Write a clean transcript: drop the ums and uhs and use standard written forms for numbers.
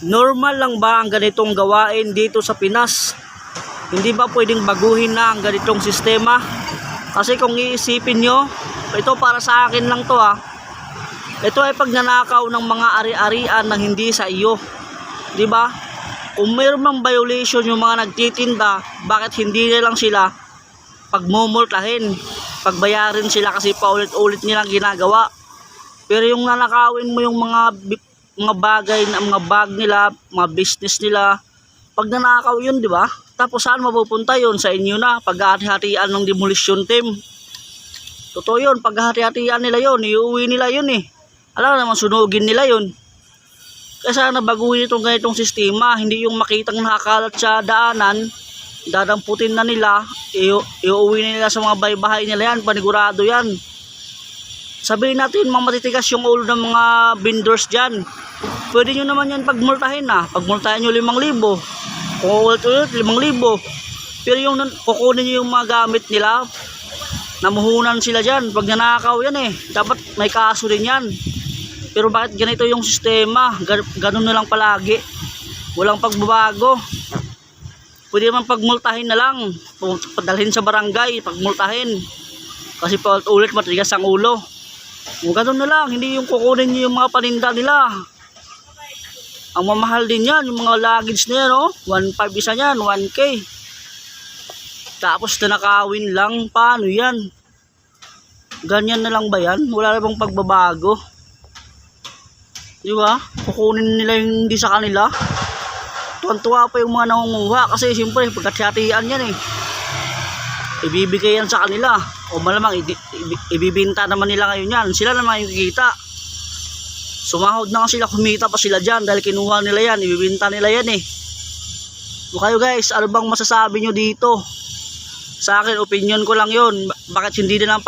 Normal lang ba ang ganitong gawain dito sa Pinas? Hindi ba pwedeng baguhin na ang ganitong sistema? Kasi kung iisipin nyo, ito para sa akin lang to ha. Ito ay pagnanakaw ng mga ari-arian na hindi sa iyo. 'Di ba? Kung mayroon mang violation yung mga nagtitinda, bakit hindi na lang sila pagmumultahin? Pagbayarin sila kasi paulit-ulit nilang ginagawa. Pero yung nanakawin mo yung mga bagay na mga bag nila, mga business nila, pag nanakaw yun, 'di ba? Tapos saan mapupunta yun? Sa inyo na, paghahati-hatian ng demolition team. Totoo yun, paghahati-hatian nila yun, iuwi nila yun eh. Alam naman, sunugin nila yun. Kaya sana baguhin itong ganitong sistema, hindi yung makitang nakakalat sa daanan, dadamputin na nila, iuwi nila sa mga bahay-bahay nila yan, panigurado yan. Sabihin natin, mga matitigas yung ulo ng mga vendors dyan. Pwede nyo naman yan pagmultahin na, pagmultahin nyo 5,000. Kung ulit-ulit 5,000. Pero yung kukunin nyo yung mga gamit nila, namuhunan sila dyan. Pag nanakaw yan eh, dapat may kaso din yan. Pero bakit ganito yung sistema? Ganun na lang palagi. Walang pagbabago. Pwede naman pagmultahin na lang, padalhin sa barangay, pagmultahin. Kasi paulit-ulit matigas ang ulo. Kung ganun na lang, hindi yung kukunin nyo yung mga paninda nila. Ang mamahal din yan, yung mga luggage na yan, oh. 1.5 isa yan, 1K. Tapos nanakawin lang, paano yan? Ganyan na lang ba yan? Wala na bang pagbabago? Di ba? Kukunin nila yung hindi sa kanila. Tuwan-tuwa pa yung mga nangunguha kasi siyempre pagkatsatian yan eh. Ibibigay yan sa kanila. O malamang ibibinta naman nila ngayon yan. Sila naman yung kikita. Sumahod na nga sila, kumita pa sila dyan dahil kinuha nila yan, ibibinta nila yan eh. So kayo guys, ano bang masasabi nyo dito? Sa akin, opinion ko lang yun. Bakit hindi na lang